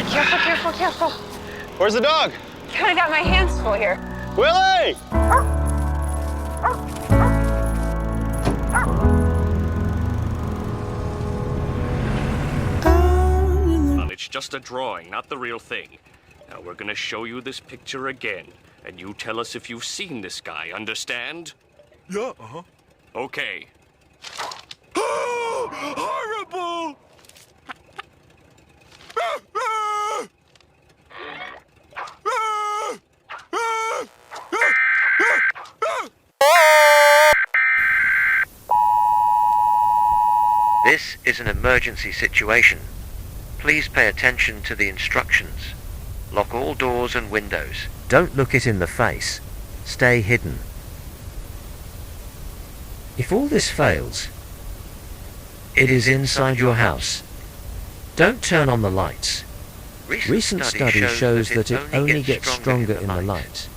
Careful, careful, careful. Where's the dog? Kind of got my hands full here. Willie! Well, it's just a drawing, not the real thing. Now we're gonna show you this picture again, and you tell us if you've seen this guy, understand? Yeah, Okay. Horrible! This is an emergency situation. Please pay attention to the instructions. Lock all doors and windows. Don't look it in the face. Stay hidden. If all this fails, it is inside your house. Don't turn on the lights. Recent study shows that it only gets stronger in the light.